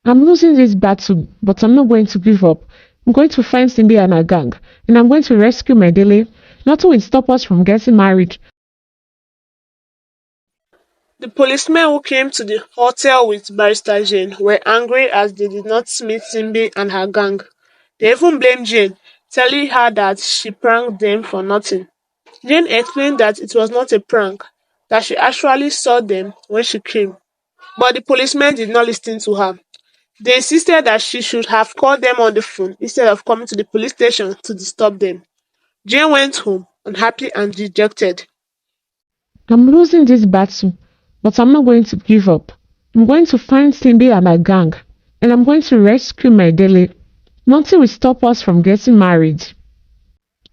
I'm losing this battle, but I'm not going to give up. I'm going to find Simbi and her gang, and I'm going to rescue my Dele. Nothing will stop us from getting married. The policemen who came to the hotel with Barrister Jane were angry as they did not meet Simbi and her gang. They even blamed Jane, telling her that she pranked them for nothing. Jane explained that it was not a prank, that she actually saw them when she came. But the policemen did not listen to her. They insisted that she should have called them on the phone instead of coming to the police station to disturb them. Jane went home, unhappy and dejected. I'm losing this battle, but I'm not going to give up. I'm going to find Simbi and her gang, and I'm going to rescue my Dele. Nothing will stop us from getting married.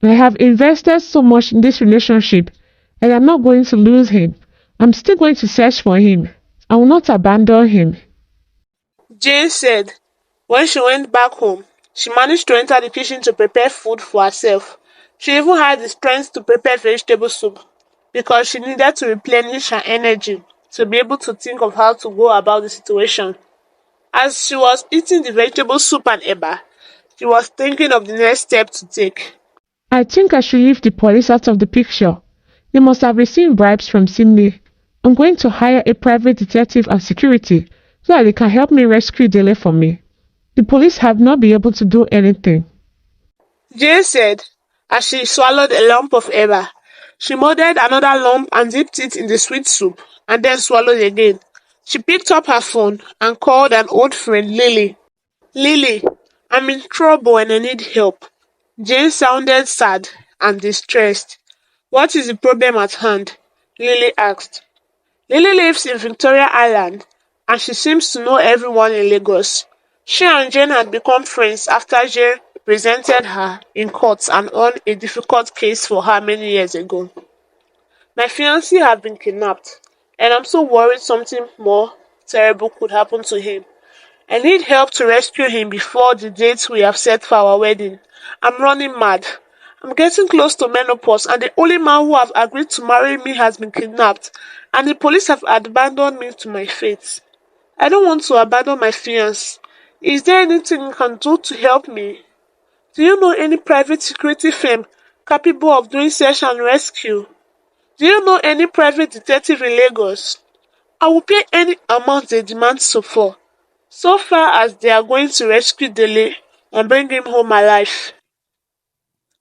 I have invested so much in this relationship, and I'm not going to lose him. I'm still going to search for him. I will not abandon him. Jane said when she went back home, she managed to enter the kitchen to prepare food for herself. She even had the strength to prepare vegetable soup because she needed to replenish her energy to be able to think of how to go about the situation. As she was eating the vegetable soup and eba, she was thinking of the next step to take. I think I should leave the police out of the picture. They must have received bribes from Simbi. I'm going to hire a private detective and security so that they can help me rescue Dele for me. The police have not been able to do anything. Jane said as she swallowed a lump of eba. She molded another lump and dipped it in the sweet soup and then swallowed again. She picked up her phone and called an old friend, Lily. Lily, I'm in trouble and I need help. Jane sounded sad and distressed. What is the problem at hand? Lily asked. Lily lives in Victoria Island and she seems to know everyone in Lagos. She and Jane had become friends after Jane represented her in court and won a difficult case for her many years ago. My fiancé have been kidnapped and I'm so worried something more terrible could happen to him. I need help to rescue him before the date we have set for our wedding. I'm running mad. I'm getting close to menopause and the only man who have agreed to marry me has been kidnapped and the police have abandoned me to my fate. I don't want to abandon my fiancé. Is there anything you can do to help me? Do you know any private security firm capable of doing search and rescue? Do you know any private detective in Lagos? I will pay any amount they demand so far as they are going to rescue Dele and bring him home alive.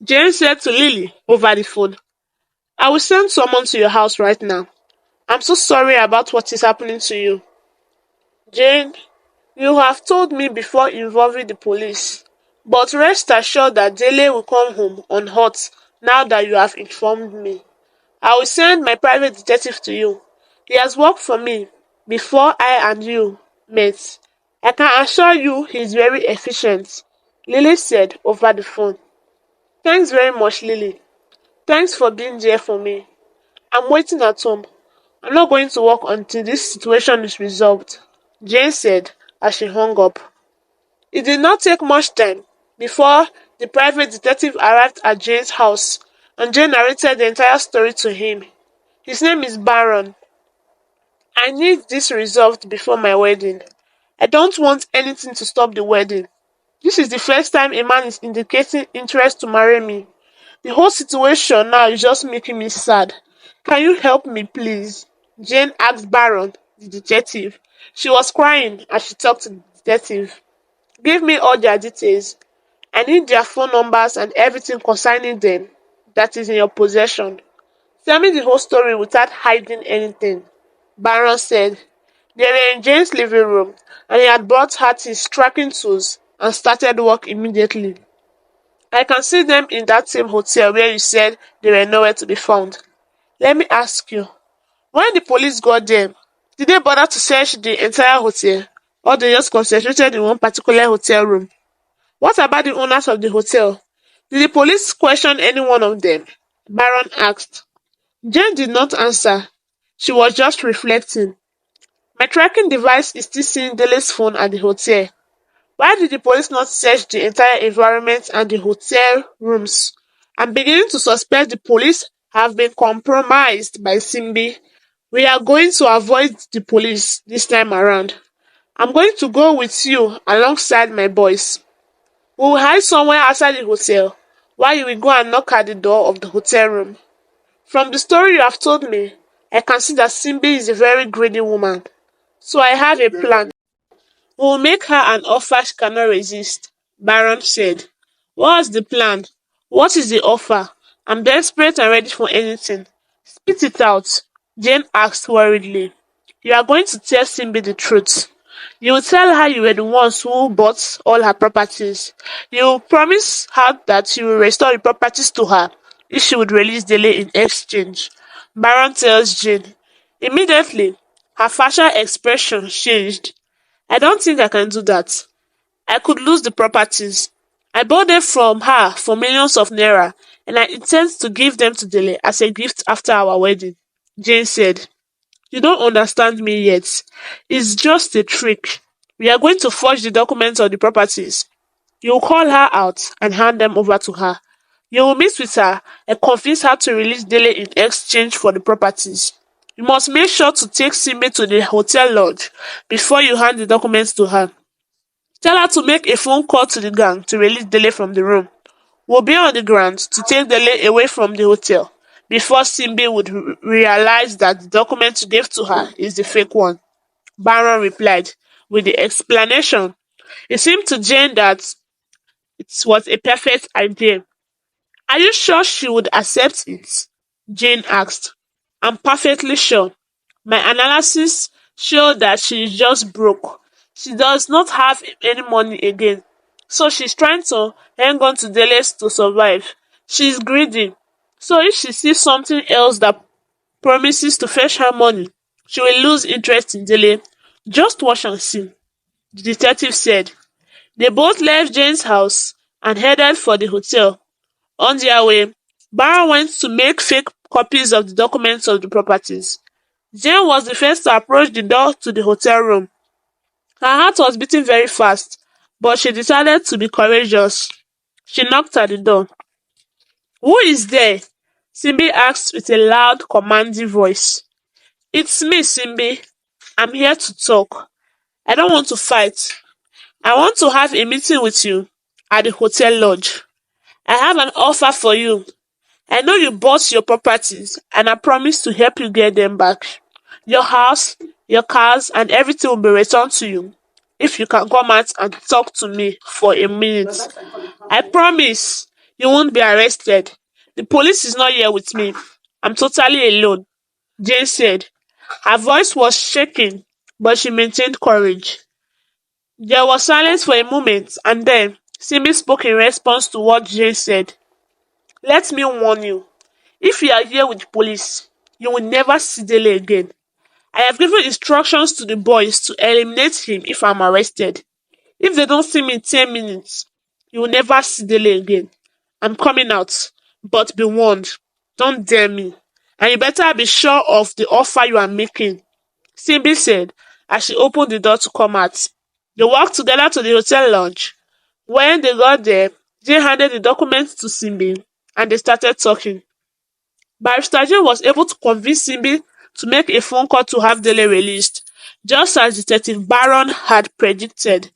Jane said to Lily over the phone, I will send someone to your house right now. I'm so sorry about what is happening to you. Jane, you have told me before involving the police, but rest assured that Dele will come home unhurt now that you have informed me. I will send my private detective to you. He has worked for me before I and you met. I can assure you he is very efficient, Lily said over the phone. Thanks very much, Lily. Thanks for being there for me. I'm waiting at home. I'm not going to work until this situation is resolved, Jane said as she hung up. It did not take much time before the private detective arrived at Jane's house and Jane narrated the entire story to him. His name is Baron. I need this resolved before my wedding. I don't want anything to stop the wedding. This is the first time a man is indicating interest to marry me. The whole situation now is just making me sad. Can you help me, please? Jane asked Baron, the detective. She was crying as she talked to the detective. Give me all their details. I need their phone numbers and everything concerning them that is in your possession. Tell me the whole story without hiding anything, Baron said. They were in Jane's living room, and he had brought her his tracking tools and started work immediately. I can see them in that same hotel where you said they were nowhere to be found. Let me ask you, when the police got them, did they bother to search the entire hotel, or they just concentrated in one particular hotel room? What about the owners of the hotel? Did the police question any one of them? Baron asked. Jane did not answer. She was just reflecting. My tracking device is still seeing Dele's phone at the hotel. Why did the police not search the entire environment and the hotel rooms? I'm beginning to suspect the police have been compromised by Simbi. We are going to avoid the police this time around. I'm going to go with you alongside my boys. We will hide somewhere outside the hotel while you will go and knock at the door of the hotel room. From the story you have told me, I can see that Simbi is a very greedy woman. So I have a plan. We will make her an offer she cannot resist, Baron said. What's the plan? What is the offer? I'm desperate and ready for anything. Spit it out, Jane asked worriedly. You are going to tell Simbi the truth. You will tell her you were the ones who bought all her properties. You will promise her that you will restore the properties to her if she would release Dele in exchange. Baron tells Jane. Immediately, her facial expression changed. I don't think I can do that. I could lose the properties. I bought them from her for millions of naira, and I intend to give them to Dele as a gift after our wedding. Jane said, You don't understand me yet. It's just a trick. We are going to forge the documents of the properties. You will call her out and hand them over to her. You will meet with her and convince her to release Dele in exchange for the properties. You must make sure to take Simbi to the hotel lodge before you hand the documents to her. Tell her to make a phone call to the gang to release Dele from the room. We'll be on the ground to take Dele away from the hotel before Simbi would realize that the document you gave to her is the fake one. Baron replied with the explanation. It seemed to Jane that it was a perfect idea. Are you sure she would accept it? Jane asked. I'm perfectly sure. My analysis showed that she is just broke. She does not have any money again. So she's trying to hang on to Dele's to survive. She's greedy. So if she sees something else that promises to fetch her money, she will lose interest in Dele. Just watch and see, the detective said. They both left Jane's house and headed for the hotel. On their way, Barra went to make fake copies of the documents of the properties. Jane was the first to approach the door to the hotel room. Her heart was beating very fast, but she decided to be courageous. She knocked at the door. Who is there? Simbi asked with a loud, commanding voice. It's me, Simbi. I'm here to talk. I don't want to fight. I want to have a meeting with you at the hotel lodge. I have an offer for you. I know you bought your properties and I promise to help you get them back. Your house, your cars, and everything will be returned to you if you can come out and talk to me for a minute. I promise you won't be arrested. The police is not here with me. I'm totally alone, Jane said. Her voice was shaking, but she maintained courage. There was silence for a moment, and then Simbi spoke in response to what Jane said. Let me warn you. If you are here with the police, you will never see Dele again. I have given instructions to the boys to eliminate him if I'm arrested. If they don't see me in 10 minutes, you will never see Dele again. I'm coming out, but be warned. Don't dare me. And you better be sure of the offer you are making, Simbi said as she opened the door to come out. They walked together to the hotel lounge. When they got there, Jane handed the documents to Simbi and they started talking. Barrister Jane was able to convince Simbi to make a phone call to have Dele released, just as Detective Baron had predicted.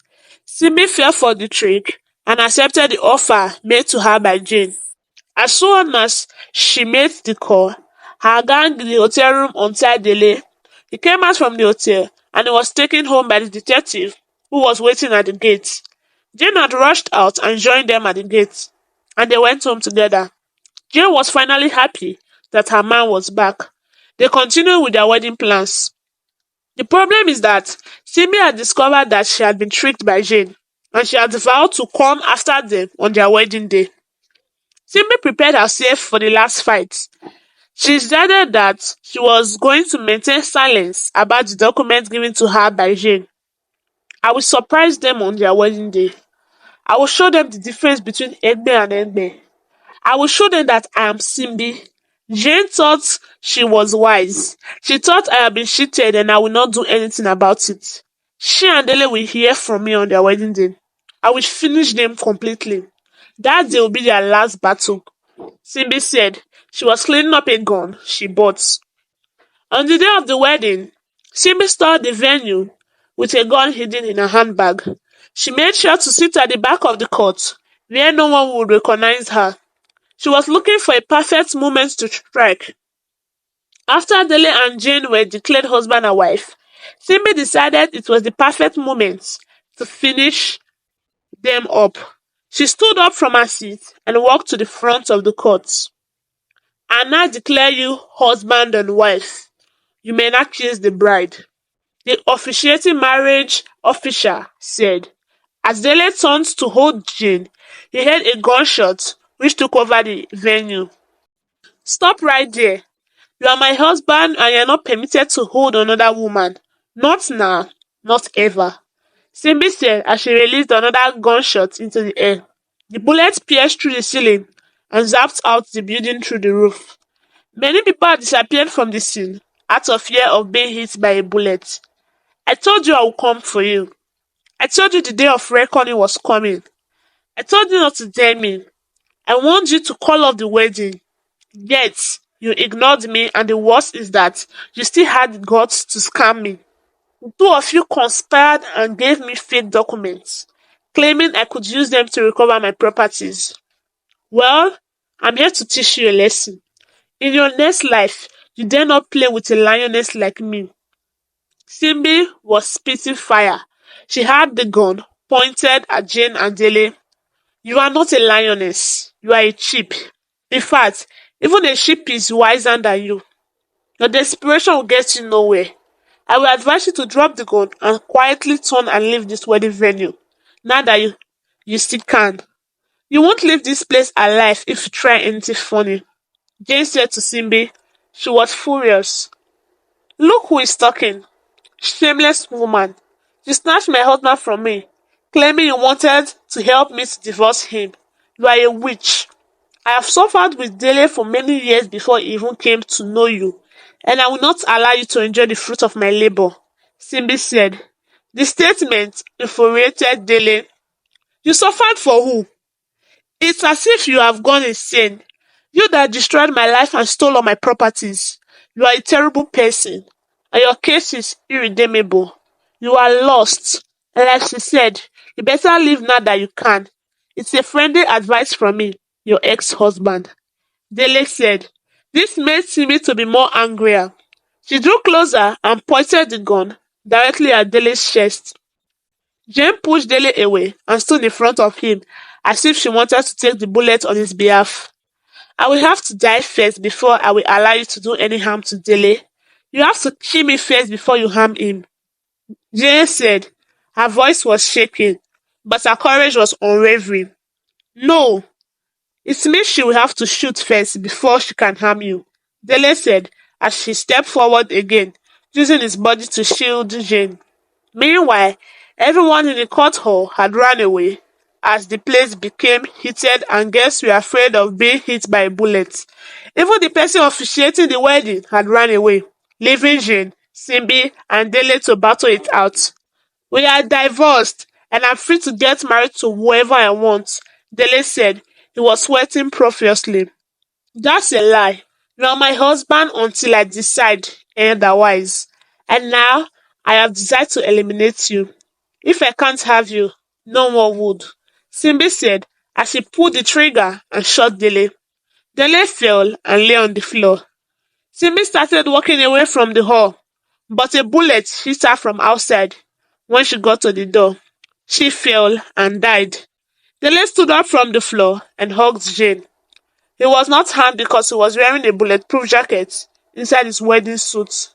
Simbi fell for the trick and accepted the offer made to her by Jane. As soon as she made the call, her gang in the hotel room untied Dele. He came out from the hotel and he was taken home by the detective who was waiting at the gate. Jane had rushed out and joined them at the gate, and they went home together. Jane was finally happy that her man was back. They continued with their wedding plans. The problem is that Simbi had discovered that she had been tricked by Jane, and she had vowed to come after them on their wedding day. Simbi prepared herself for the last fight. She decided that she was going to maintain silence about the document given to her by Jane. I will surprise them on their wedding day. I will show them the difference between Egbe and Egbe. I will show them that I am Simbi. Jane thought she was wise. She thought I had been cheated and I will not do anything about it. She and Dele will hear from me on their wedding day. I will finish them completely. That day will be their last battle, Simbi said. She was cleaning up a gun she bought. On the day of the wedding, Simbi stormed the venue with a gun hidden in her handbag. She made sure to sit at the back of the court, where no one would recognize her. She was looking for a perfect moment to strike. After Dele and Jane were declared husband and wife, Simbi decided it was the perfect moment to finish them up. She stood up from her seat and walked to the front of the court. "I now declare you husband and wife. You may not kiss the bride," the officiating marriage official said. As Dele turned to hold Jane, he heard a gunshot which took over the venue. "Stop right there. You are my husband and you are not permitted to hold another woman. Not now, not ever," Simbi said as she released another gunshot into the air. The bullet pierced through the ceiling and zapped out the building through the roof. Many people had disappeared from the scene out of fear of being hit by a bullet. "I told you I would come for you. I told you the day of reckoning was coming. I told you not to dare me. I warned you to call off the wedding. Yet, you ignored me, and the worst is that you still had the guts to scam me. Two of you conspired and gave me fake documents, claiming I could use them to recover my properties. Well, I'm here to teach you a lesson. In your next life, you dare not play with a lioness like me." Simbi was spitting fire. She had the gun pointed at Jane and Dele. "You are not a lioness. You are a sheep. In fact, even a sheep is wiser than you. Your desperation will get you nowhere. I will advise you to drop the gun and quietly turn and leave this wedding venue. Now that you still can. You won't leave this place alive if you try anything funny," Jane said to Simbi. She was furious. "Look who is talking. Shameless woman. You snatched my husband from me, claiming you wanted to help me to divorce him. You are a witch. I have suffered with Dele for many years before he even came to know you, and I will not allow you to enjoy the fruit of my labor," Simbi said. The statement infuriated Dele. "You suffered for who? It's as if you have gone insane. You that destroyed my life and stole all my properties. You are a terrible person, and your case is irredeemable. You are lost. And like she said, you better leave now that you can. It's a friendly advice from me, your ex-husband," Dele said. This made Simi to be more angrier. She drew closer and pointed the gun directly at Dele's chest. Jane pushed Dele away and stood in front of him as if she wanted to take the bullet on his behalf. "I will have to die first before I will allow you to do any harm to Dele. You have to kill me first before you harm him," Jane said. Her voice was shaking, but her courage was unwavering. "No, it means she will have to shoot first before she can harm you," Dele said as she stepped forward again, using his body to shield Jane. Meanwhile, everyone in the court hall had run away as the place became heated and guests were afraid of being hit by bullets. Even the person officiating the wedding had run away, leaving Jane, Simbi, and Dele to battle it out. "We are divorced, and I'm free to get married to whoever I want," Dele said. He was sweating profusely. "That's a lie. You are my husband until I decide otherwise. And now I have decided to eliminate you. If I can't have you, no one would," Simbi said as she pulled the trigger and shot Dele. Dele fell and lay on the floor. Simbi started walking away from the hall, but a bullet hit her from outside. When she got to the door, she fell and died. Dele stood up from the floor and hugged Jane. He was not harmed because he was wearing a bulletproof jacket inside his wedding suit.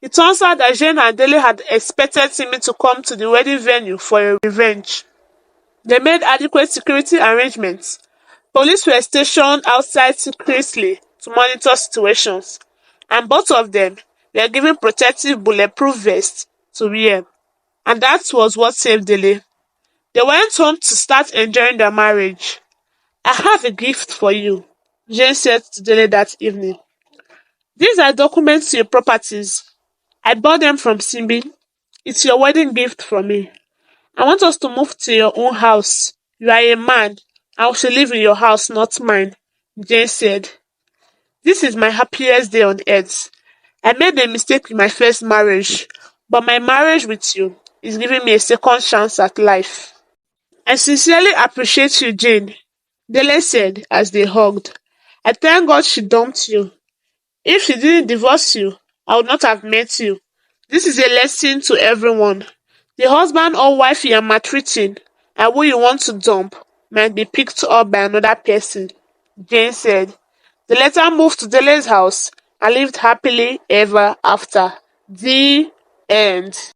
It turns out that Jane and Dele had expected Simbi to come to the wedding venue for a revenge. They made adequate security arrangements. Police were stationed outside secretly to monitor situations, and both of them were given protective bulletproof vests to wear. And that was what saved Dele. They went home to start enjoying their marriage. "I have a gift for you," Jane said to Dele that evening. "These are documents to your properties. I bought them from Simbi. It's your wedding gift from me. I want us to move to your own house. You are a man. I should live in your house, not mine," Jane said. "This is my happiest day on earth. I made a mistake in my first marriage, but my marriage with you is giving me a second chance at life. I sincerely appreciate you, Jane, Dele said as they hugged. I thank God she dumped you. If she didn't divorce you, I would not have met you. This is a lesson to everyone. The husband or wife you are maltreating and who you want to dump might be picked up by another person, Jane said. The letter moved to Dele's house and lived happily ever after. The end.